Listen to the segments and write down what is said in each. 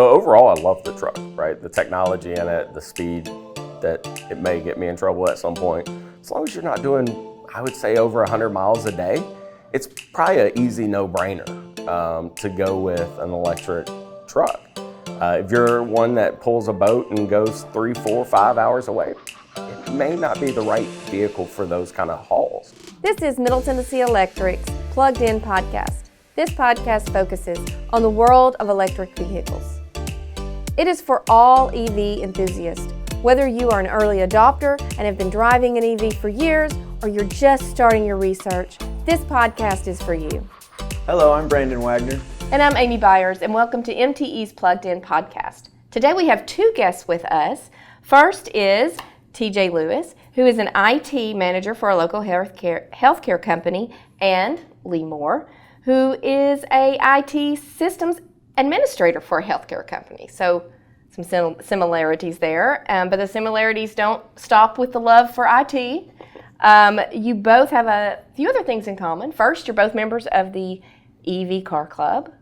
Overall, I love the truck, right? The technology in it, the speed that it may get me in trouble at some point. As long as you're not doing, I would say, over 100 miles a day, it's probably an easy no-brainer to go with an electric truck. If you're one that pulls a boat and goes 3, 4, 5 hours away, it may not be the right vehicle for those kind of hauls. This is Middle Tennessee Electric's Plugged In podcast. This podcast focuses on the world of electric vehicles. It is for all EV enthusiasts, whether you are an early adopter and have been driving an EV for years, or you're just starting your research, this podcast is for you. Hello, I'm Brandon Wagner. And I'm Amy Byers, and welcome to MTE's Plugged In podcast. Today we have two guests with us. First is TJ Lewis, who is an IT manager for a local healthcare company, and Lee Moore, who is a IT systems administrator for a healthcare company. So some similarities there, but the similarities don't stop with the love for IT. You both have a few other things in common. First, you're both members of the EV Car Club,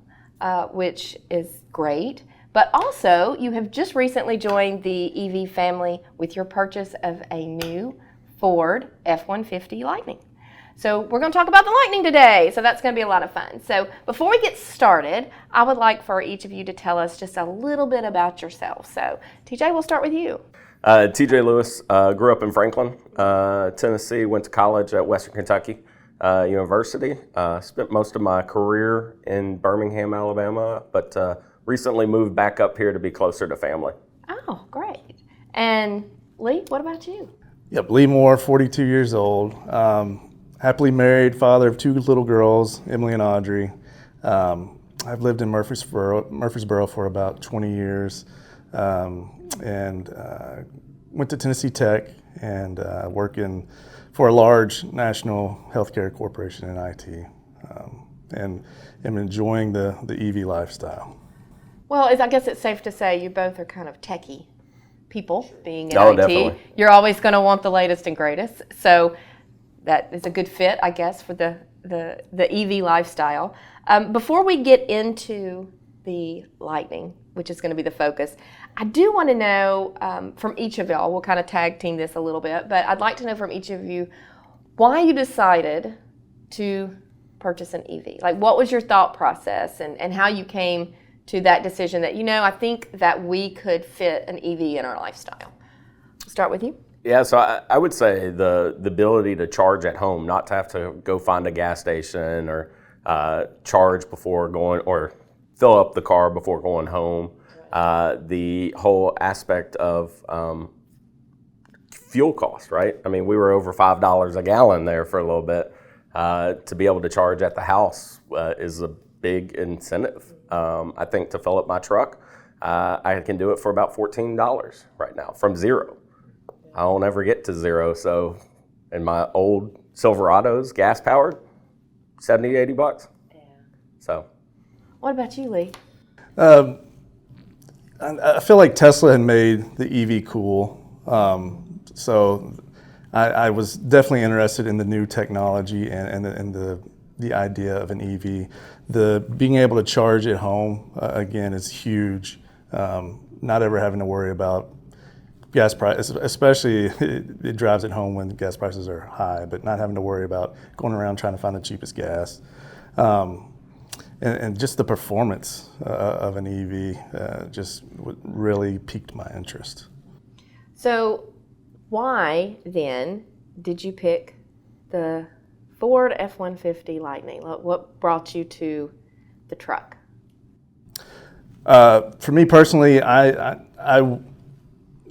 which is great. But also, you have just recently joined the EV family with your purchase of a new Ford F-150 Lightning. So we're going to talk about the Lightning today, so that's going to be a lot of fun. So before we get started, I would like for each of you to tell us just a little bit about yourself. So TJ, we'll start with you. TJ Lewis, grew up in Franklin, Tennessee, went to college at Western Kentucky University. Spent most of my career in Birmingham, Alabama, but recently moved back up here to be closer to family. Oh, great. And Lee, what about you? Yep, Lee Moore, 42 years old. Happily married, father of two little girls, Emily and Audrey. I've lived in Murfreesboro for about 20 years, and went to Tennessee Tech and working for a large national healthcare corporation in IT, and am enjoying the EV lifestyle. Well, I guess it's safe to say you both are kind of techie people, being in IT. Definitely. You're always going to want the latest and greatest. So that is a good fit, I guess, for the EV lifestyle. Before we get into the Lightning, which is going to be the focus, I do want to know from each of y'all, we'll kind of tag team this a little bit, but I'd like to know from each of you why you decided to purchase an EV. Like, what was your thought process and how you came to that decision that, I think that we could fit an EV in our lifestyle. I'll start with you. Yeah, so I would say the ability to charge at home, not to have to go find a gas station or charge before going, or fill up the car before going home. The whole aspect of fuel cost, right? I mean, we were over $5 a gallon there for a little bit. To be able to charge at the house is a big incentive. I think to fill up my truck, I can do it for about $14 right now from zero. I won't ever get to zero, so in my old Silverados, gas powered, $70, $80. Yeah. So, what about you, Lee? I feel like Tesla had made the EV cool, so I was definitely interested in the new technology and the idea of an EV. The being able to charge at home again is huge. Not ever having to worry about gas price, especially it drives it home when gas prices are high, but not having to worry about going around trying to find the cheapest gas. And just the performance of an EV just really piqued my interest. So why then did you pick the Ford F-150 Lightning? What brought you to the truck? For me personally, I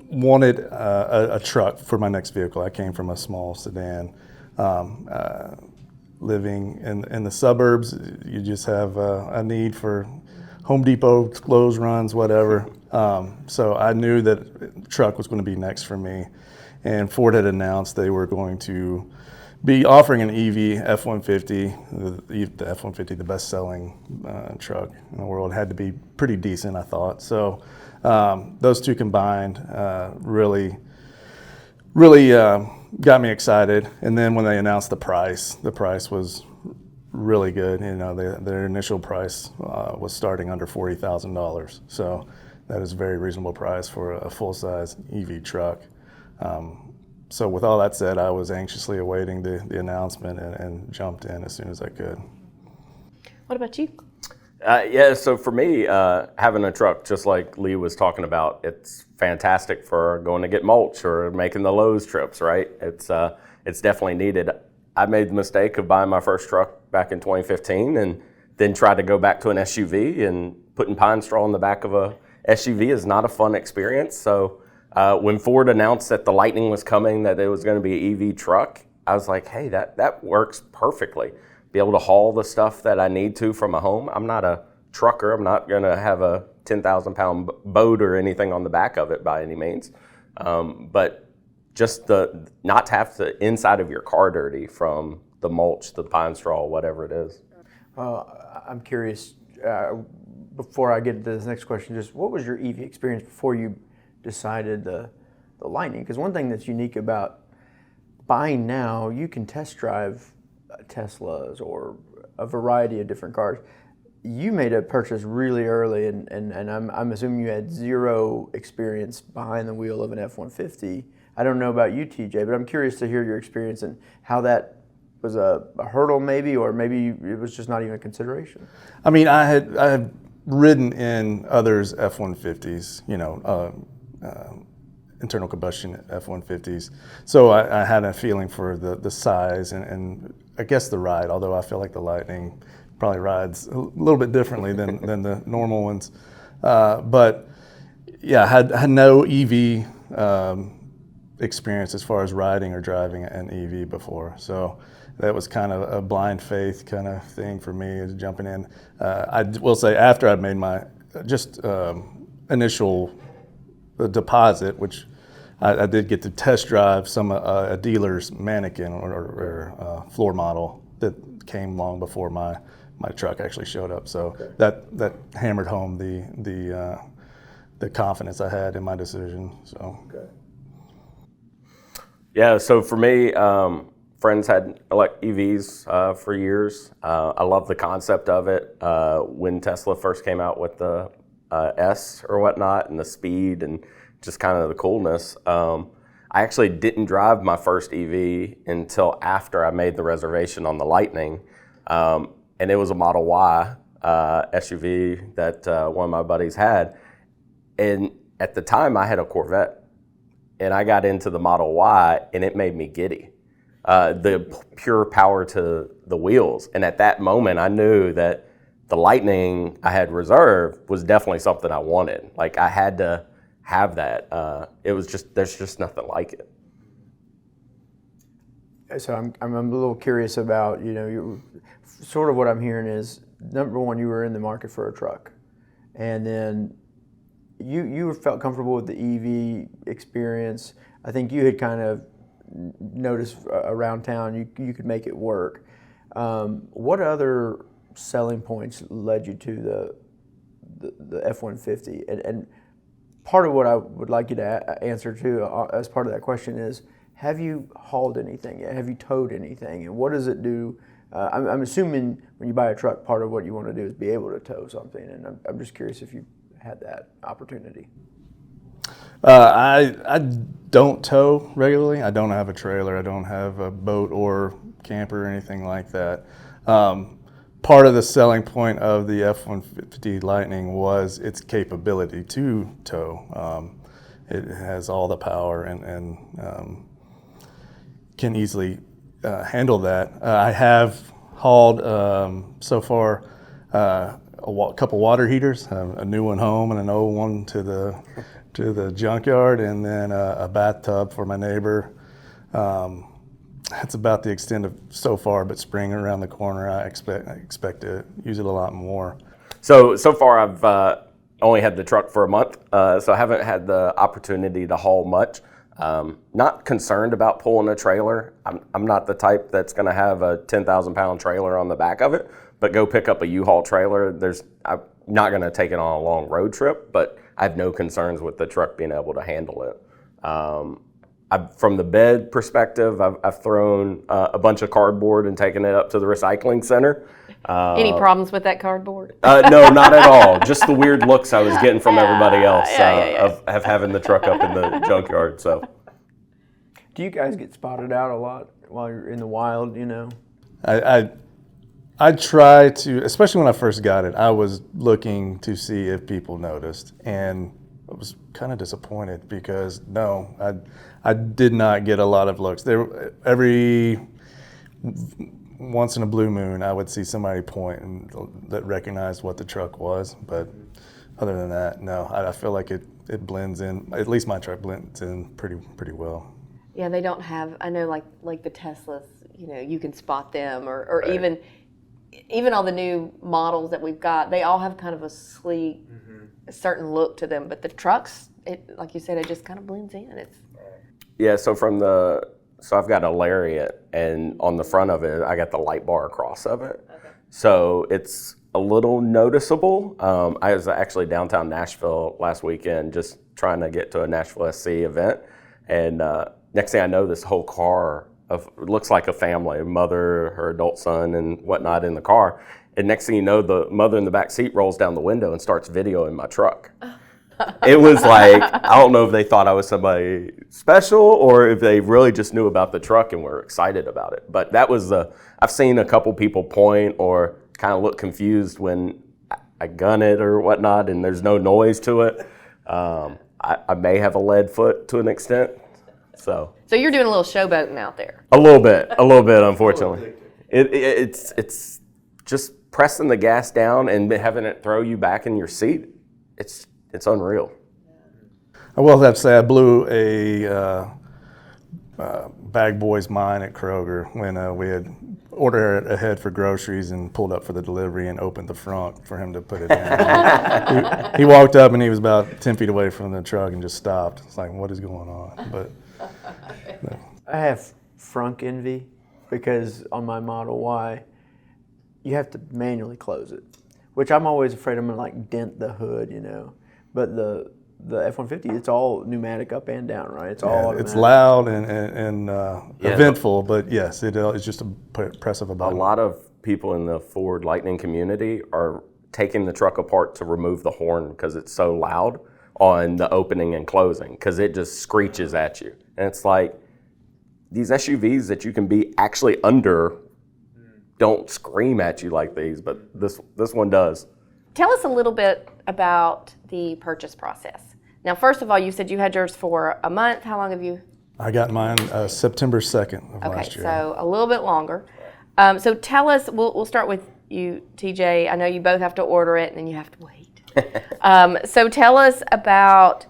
wanted a truck for my next vehicle. I came from a small sedan. Living in the suburbs, you just have a need for Home Depot, clothes runs, whatever. So I knew that truck was going to be next for me. And Ford had announced they were going to be offering an EV F-150, the F-150, the best-selling truck in the world. It had to be pretty decent, I thought. So those two combined really got me excited. And then when they announced the price was really good. You know, their initial price was starting under $40,000. So that is a very reasonable price for a full-size EV truck. So with all that said, I was anxiously awaiting the announcement and jumped in as soon as I could. What about you? Yeah, so for me, having a truck, just like Lee was talking about, it's fantastic for going to get mulch or making the Lowe's trips, right? It's definitely needed. I made the mistake of buying my first truck back in 2015 and then tried to go back to an SUV, and putting pine straw in the back of a SUV is not a fun experience. So when Ford announced that the Lightning was coming, that it was going to be an EV truck, I was like, hey, that works perfectly. Be able to haul the stuff that I need to from a home. I'm not a trucker. I'm not going to have a 10,000-pound boat or anything on the back of it by any means. But just not to have the inside of your car dirty from the mulch, the pine straw, whatever it is. I'm curious, before I get to this next question, just what was your EV experience before you decided the Lightning? Because one thing that's unique about buying now, you can test drive Teslas or a variety of different cars. You made a purchase really early, and I'm assuming you had zero experience behind the wheel of an F-150. I don't know about you, TJ, but I'm curious to hear your experience and how that was a hurdle maybe, or maybe it was just not even a consideration. I mean, I had ridden in others F-150s, you know, internal combustion F-150s. So I had a feeling for the size and I guess the ride, although I feel like the Lightning probably rides a little bit differently than the normal ones. But yeah, I had no EV experience as far as riding or driving an EV before. So that was kind of a blind faith kind of thing for me, is jumping in. I will say, after I made my initial deposit, which I did get to test drive a dealer's mannequin or floor model that came long before my truck actually showed up. So that hammered home the confidence I had in my decision. So. Okay. Yeah, so for me, friends had EVs for years. I love the concept of it. When Tesla first came out with the S or whatnot, and the speed and just kind of the coolness. I actually didn't drive my first EV until after I made the reservation on the Lightning. And it was a Model Y SUV that one of my buddies had. And at the time I had a Corvette, and I got into the Model Y and it made me giddy. The pure power to the wheels. And at that moment I knew that the Lightning I had reserved was definitely something I wanted. Like, I had to have that. There's just nothing like it. So I'm a little curious about, sort of what I'm hearing is, number one, you were in the market for a truck, and then you felt comfortable with the EV experience. I think you had kind of noticed around town you could make it work. What other selling points led you to the F-150? And part of what I would like you to answer too, as part of that question, is, have you hauled anything yet? Have you towed anything? And what does it do? I'm assuming when you buy a truck, part of what you want to do is be able to tow something. And I'm just curious if you had that opportunity. I don't tow regularly. I don't have a trailer. I don't have a boat or camper or anything like that. Part of the selling point of the F-150 Lightning was its capability to tow. It has all the power and can easily handle that. I have hauled so far a couple water heaters, a new one home and an old one to the junkyard, and then a bathtub for my neighbor. That's about the extent of so far, but spring around the corner, I expect to use it a lot more. So far I've only had the truck for a month, so I haven't had the opportunity to haul much. Not concerned about pulling a trailer. I'm not the type that's going to have a 10,000-pound trailer on the back of it, but go pick up a U-Haul trailer. I'm not going to take it on a long road trip, but I have no concerns with the truck being able to handle it. from the bed perspective, I've thrown a bunch of cardboard and taken it up to the recycling center. Any problems with that cardboard? No, not at all. Just the weird looks I was getting from everybody else of having the truck up in the junkyard. So, Do you guys get spotted out a lot while you're in the wild, you know? I try to, especially when I first got it, I was looking to see if people noticed, and I was kind of disappointed because no, I did not get a lot of looks. Every once in a blue moon, I would see somebody point that recognized what the truck was, but other than that, no. I feel like it blends in. At least my truck blends in pretty well. Yeah, they don't have. I know, like the Teslas. You know, you can spot them, or Right. even all the new models that we've got. They all have kind of a sleek, a certain look to them. But the trucks, like you said, it just kind of blends in. yeah, so I've got a Lariat, and on the front of it, I got the light bar across of it. Okay. So it's a little noticeable. I was actually downtown Nashville last weekend just trying to get to a Nashville SC event. And next thing I know, this whole car looks like a family, a mother, her adult son, and whatnot in the car. And next thing you know, the mother in the back seat rolls down the window and starts videoing my truck. It was like, I don't know if they thought I was somebody special or if they really just knew about the truck and were excited about it. But that was I've seen a couple people point or kind of look confused when I gun it or whatnot and there's no noise to it. I may have a lead foot to an extent. So you're doing a little showboating out there. A little bit, unfortunately. It's just pressing the gas down and having it throw you back in your seat. It's unreal. I will have to say I blew a bag boy's mind at Kroger when we had ordered ahead for groceries and pulled up for the delivery and opened the front for him to put it in. He walked up and he was about 10 feet away from the truck and just stopped. It's like, what is going on? But I have frunk envy because on my Model Y, you have to manually close it, which I'm always afraid I'm going to dent the hood, you know. But the F-150, it's all pneumatic up and down, right? It's all automatic. It's loud and eventful, but yes, it's just a press of a A button. lot of people in the Ford Lightning community are taking the truck apart to remove the horn because it's so loud on the opening and closing because it just screeches at you. And it's like, these SUVs that you can be actually under don't scream at you like these, but this one does. Tell us a little bit about the purchase process. Now, first of all, you said you had yours for a month. How long have you? I got mine September 2nd of last year. Okay, so a little bit longer. So tell us, we'll start with you, TJ. I know you both have to order it and then you have to wait. So tell us about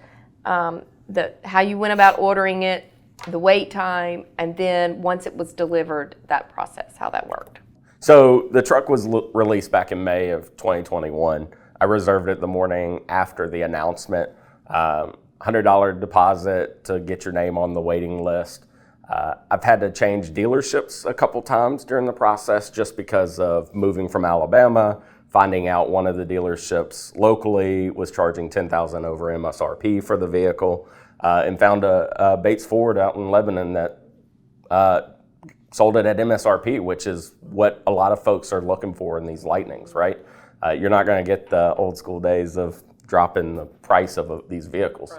how you went about ordering it, the wait time, and then once it was delivered, that process, how that worked. So the truck was released back in May of 2021. I reserved it the morning after the announcement. $100 deposit to get your name on the waiting list. I've had to change dealerships a couple times during the process just because of moving from Alabama, finding out one of the dealerships locally was charging $10,000 over MSRP for the vehicle, and found a Bates Ford out in Lebanon that sold it at MSRP, which is what a lot of folks are looking for in these Lightnings, right? You're not going to get the old school days of dropping the price of these vehicles.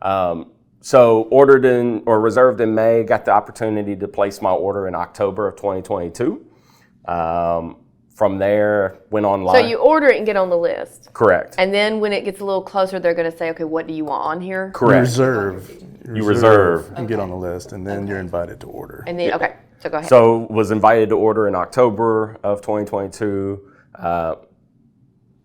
Right. So ordered in or reserved in May, got the opportunity to place my order in October of 2022. From there, went online. So you order it and get on the list. Correct. And then when it gets a little closer, they're going to say, okay, what do you want on here? Correct. You reserve. And get on the list, and then you're invited to order. And then, okay, so go ahead. So was invited to order in October of 2022.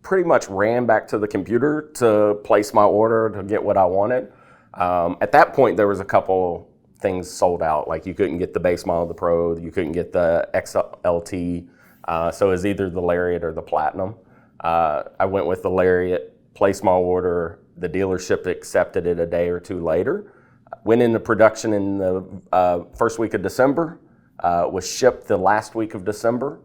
Pretty much ran back to the computer to place my order to get what I wanted. At that point, there was a couple things sold out. Like you couldn't get the base model of the Pro, you couldn't get the XLT. So it was either the Lariat or the Platinum. I went with the Lariat, placed my order. The dealership accepted it a day or two later. Went into production in the first week of December. Was shipped the last week of December.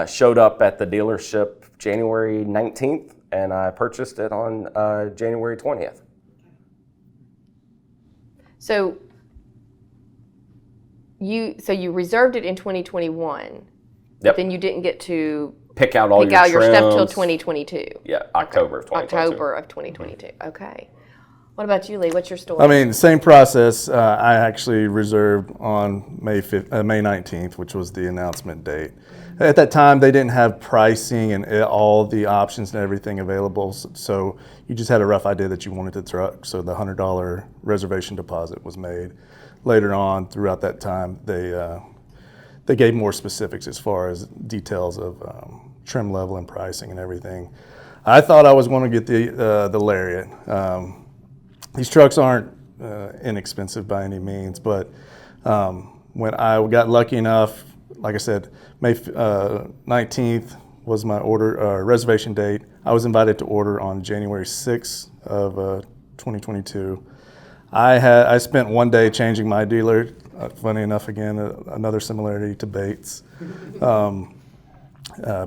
Showed up at the dealership January 19th, and I purchased it on January 20th. So So you reserved it in 2021. Yep. Then you didn't get to Pick out all pick out your stuff till trims. 2022. Yeah, October of 2022. October of 2022. Okay. What about you, Lee? What's your story? I mean, same process. I actually reserved on May 19th, which was the announcement date. At that time, they didn't have pricing and all the options and everything available, so you just had a rough idea that you wanted the truck. So the $100 reservation deposit was made. Later on, throughout that time, they gave more specifics as far as details of trim level and pricing and everything. I thought I was going to get the Lariat. These trucks aren't inexpensive by any means, but when I got lucky enough, like I said, May 19th was my reservation date. I was invited to order on January 6th of 2022. I spent one day changing my dealer. Funny enough, again, another similarity to Bates,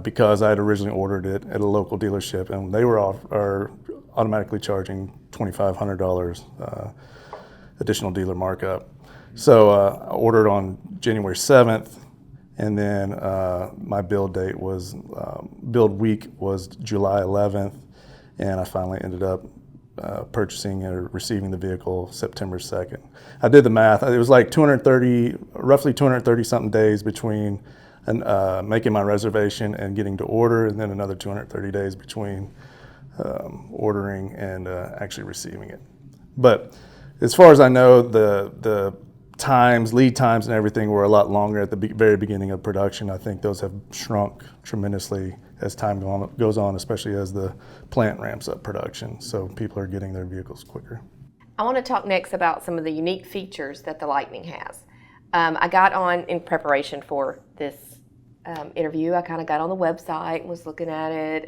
because I had originally ordered it at a local dealership, and they were automatically charging $2,500 additional dealer markup. So I ordered on January 7th, and then my build week was July 11th, and I finally ended up purchasing or receiving the vehicle September 2nd. I did the math. It was like roughly 230 something days between making my reservation and getting to order, and then another 230 days between ordering and actually receiving it. But as far as I know, the lead times and everything were a lot longer at the very beginning of production. I think those have shrunk tremendously as time goes on, especially as the plant ramps up production. So people are getting their vehicles quicker. I want to talk next about some of the unique features that the Lightning has. I got on, in preparation for this interview, I kind of got on the website and was looking at it,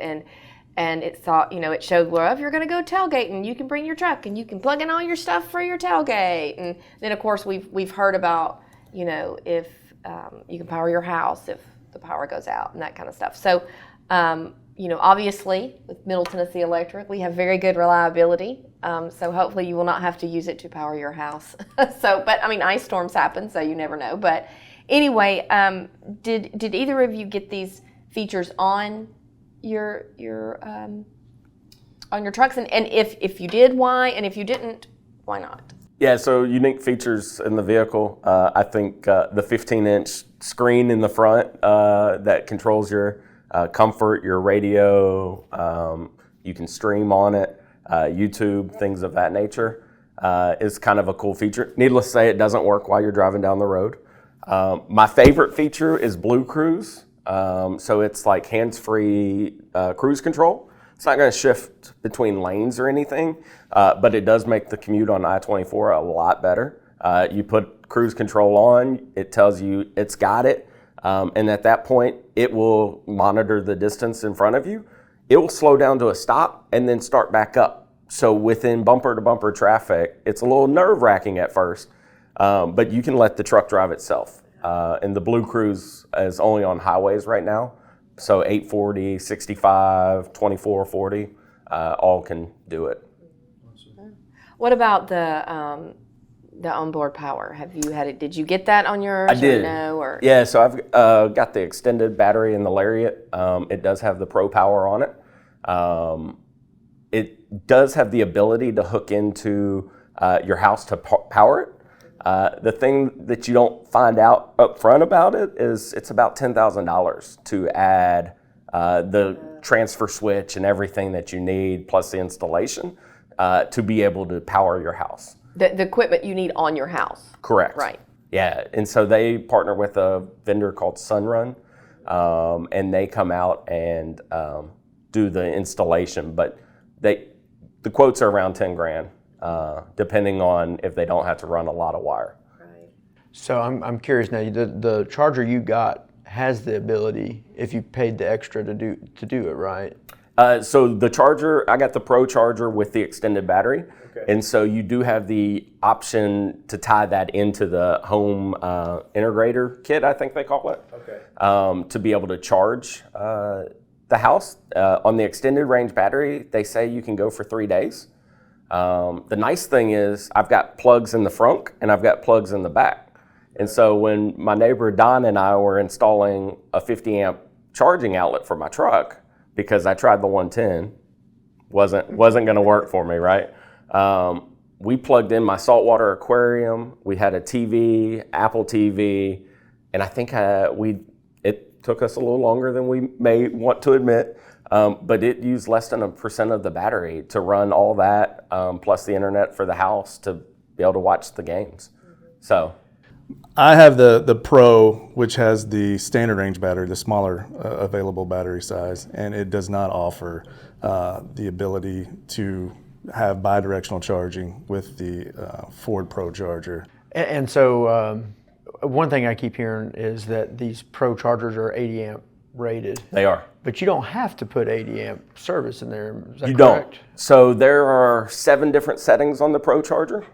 and it showed, well, if you're going to go tailgating, you can bring your truck and you can plug in all your stuff for your tailgate. And then, of course, we've heard about, if you can power your house if the power goes out and that kind of stuff. So, obviously, with Middle Tennessee Electric, we have very good reliability. So hopefully you will not have to use it to power your house. But ice storms happen, so you never know. But anyway, did either of you get these features on your trucks? And if you did, why? And if you didn't, why not? Yeah, so unique features in the vehicle. I think the 15-inch screen in the front that controls your comfort, your radio, you can stream on it, YouTube, things of that nature, is kind of a cool feature. Needless to say, it doesn't work while you're driving down the road. My favorite feature is Blue Cruise. So it's like hands-free cruise control. It's not going to shift between lanes or anything, but it does make the commute on I-24 a lot better. You put cruise control on, it tells you it's got it, and at that point, it will monitor the distance in front of you. It will slow down to a stop and then start back up. So within bumper-to-bumper traffic, it's a little nerve-wracking at first, but you can let the truck drive itself. And the Blue Cruise is only on highways right now. So 840, 65, 2440, all can do it. What about the onboard power? Have you had it? Did you get that on yours? I did. Or no? Or? Yeah, so I've got the extended battery in the Lariat. It does have the Pro Power on it. It does have the ability to hook into your house to power it. The thing that you don't find out up front about it is it's about $10,000 to add the transfer switch and everything that you need, plus the installation, to be able to power your house. The equipment you need on your house. Correct. Right. Yeah, and so they partner with a vendor called Sunrun, and they come out and do the installation, but the quotes are around 10 grand. Depending on if they don't have to run a lot of wire. Right. So I'm curious now. The charger you got has the ability, if you paid the extra to do it, right? So the charger, I got the Pro charger with the extended battery, and so you do have the option to tie that into the home integrator kit, I think they call it, to be able to charge the house. On the extended range battery, they say you can go for 3 days. The nice thing is I've got plugs in the front and I've got plugs in the back. And so when my neighbor Don and I were installing a 50 amp charging outlet for my truck, because I tried the 110, wasn't going to work for me, right? We plugged in my saltwater aquarium. We had a TV, Apple TV, and I think it took us a little longer than we may want to admit, but it used less than 1% of the battery to run all that, plus the internet for the house to be able to watch the games. So I have the Pro, which has the standard range battery, the smaller available battery size, and it does not offer the ability to have bidirectional charging with the Ford Pro charger. And so one thing I keep hearing is that these Pro chargers are 80 amp rated. they are. But you don't have to put 80 amp service in there. Is that You correct? don't. So there are 7 different settings on the Pro charger.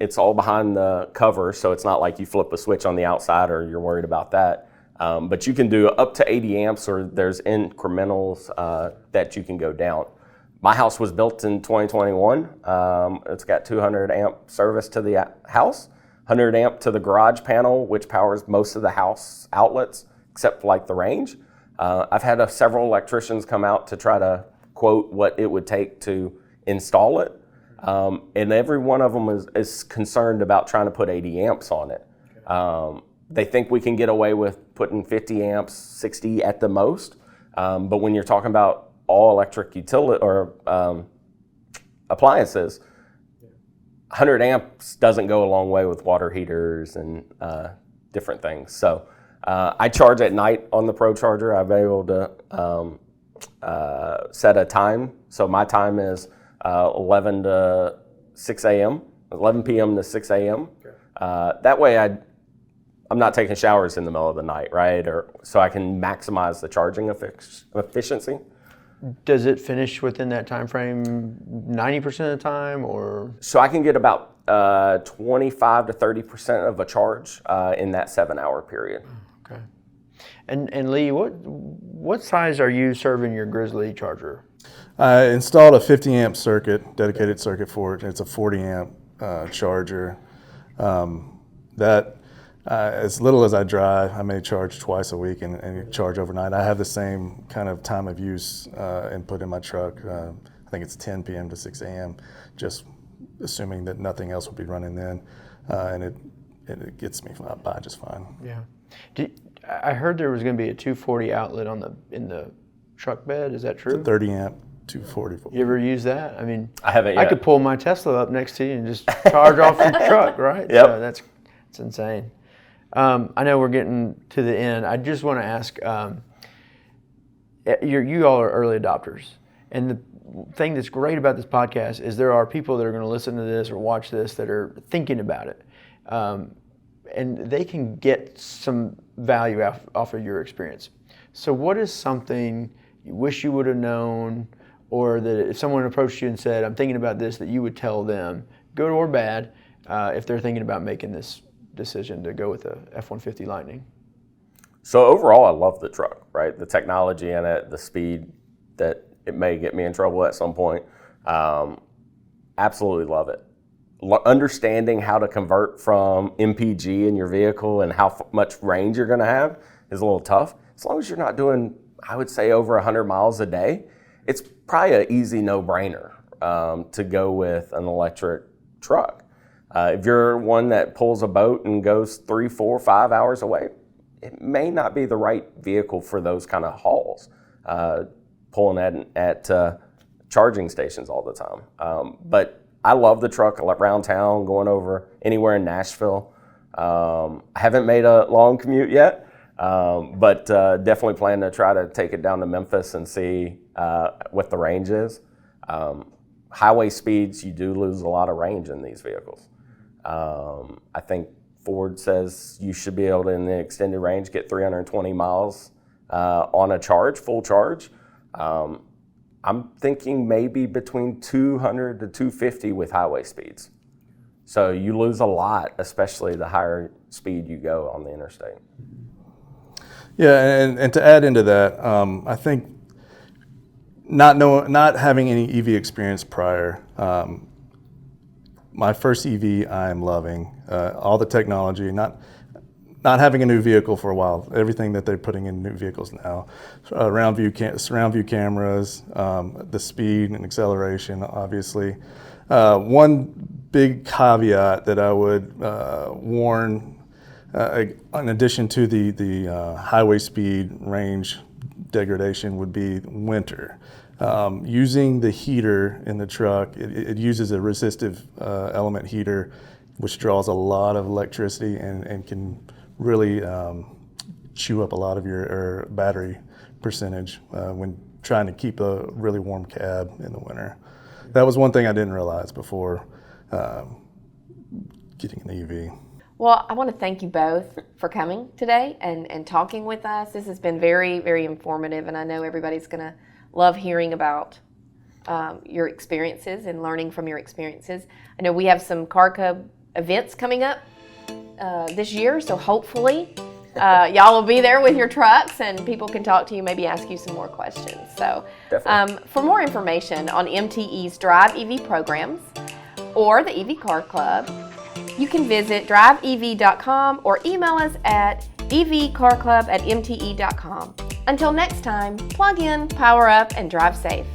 It's all behind the cover, so it's not like you flip a switch on the outside or you're worried about that. But you can do up to 80 amps, or there's incrementals that you can go down. My house was built in 2021. It's got 200 amp service to the house, 100 amp to the garage panel, which powers most of the house outlets, except for like the range. I've had several electricians come out to try to quote what it would take to install it. And every one of them is concerned about trying to put 80 amps on it. They think we can get away with putting 50 amps, 60 at the most. But when you're talking about all electric utility or appliances, 100 amps doesn't go a long way with water heaters and different things. So I charge at night on the Pro charger. I've been able to set a time. So my time is 11 to 6 a.m., 11 p.m. to 6 a.m. That way I'm not taking showers in the middle of the night, right? So I can maximize the charging efficiency. Does it finish within that time frame 90% of the time, or? So I can get about 25 to 30% of a charge in that 7-hour period. Okay. And Lee, what size are you serving your Grizzly charger? I installed a 50 amp circuit, dedicated circuit for it. It's a 40 amp charger. As little as I drive, I may charge twice a week and charge overnight. I have the same kind of time of use input in my truck. I think it's 10 p.m. to 6 a.m., just assuming that nothing else will be running then. And it gets me by just fine. Yeah. I heard there was going to be a 240 outlet in the truck bed. Is that true? It's a 30 amp 240. You ever use that? I mean, I haven't yet. I could pull my Tesla up next to you and just charge off your truck, right? Yep. So that's insane. I know we're getting to the end. I just want to ask, you all are early adopters. And the thing that's great about this podcast is there are people that are going to listen to this or watch this that are thinking about it. And they can get some value off of your experience. So what is something you wish you would have known, or that if someone approached you and said, I'm thinking about this, that you would tell them, good or bad, if they're thinking about making this decision to go with the F-150 Lightning? So overall, I love the truck, right? The technology in it, the speed that it may get me in trouble at some point. Absolutely love it. Understanding how to convert from MPG in your vehicle and how much range you're going to have is a little tough. As long as you're not doing, I would say, over 100 miles a day, it's probably an easy no-brainer to go with an electric truck. If you're one that pulls a boat and goes 3, 4, 5 hours away, it may not be the right vehicle for those kind of hauls, pulling at charging stations all the time. But I love the truck around town, going over anywhere in Nashville. I haven't made a long commute yet, but definitely plan to try to take it down to Memphis and see what the range is. Highway speeds, you do lose a lot of range in these vehicles. I think Ford says you should be able to, in the extended range, get 320 miles on a charge, full charge. I'm thinking maybe between 200 to 250 with highway speeds. So you lose a lot, especially the higher speed you go on the interstate. Yeah, and to add into that, I think not having any EV experience prior, my first EV I'm loving. All the technology, not having a new vehicle for a while, everything that they're putting in new vehicles now, surround view cameras, the speed and acceleration, obviously. One big caveat that I would warn, in addition to the highway speed range degradation, would be winter. Using the heater in the truck, it uses a resistive element heater, which draws a lot of electricity and can really chew up a lot of your battery percentage when trying to keep a really warm cab in the winter. That was one thing I didn't realize before getting an EV. Well, I want to thank you both for coming today and talking with us. This has been very, very informative, and I know everybody's going to love hearing about your experiences and learning from your experiences. I know we have some Car Cub events coming up this year, so hopefully y'all will be there with your trucks and people can talk to you, maybe ask you some more questions. So for more information on MTE's Drive EV programs or the EV Car Club, you can visit driveev.com or email us at evcarclub@mte.com. Until next time, plug in, power up, and drive safe.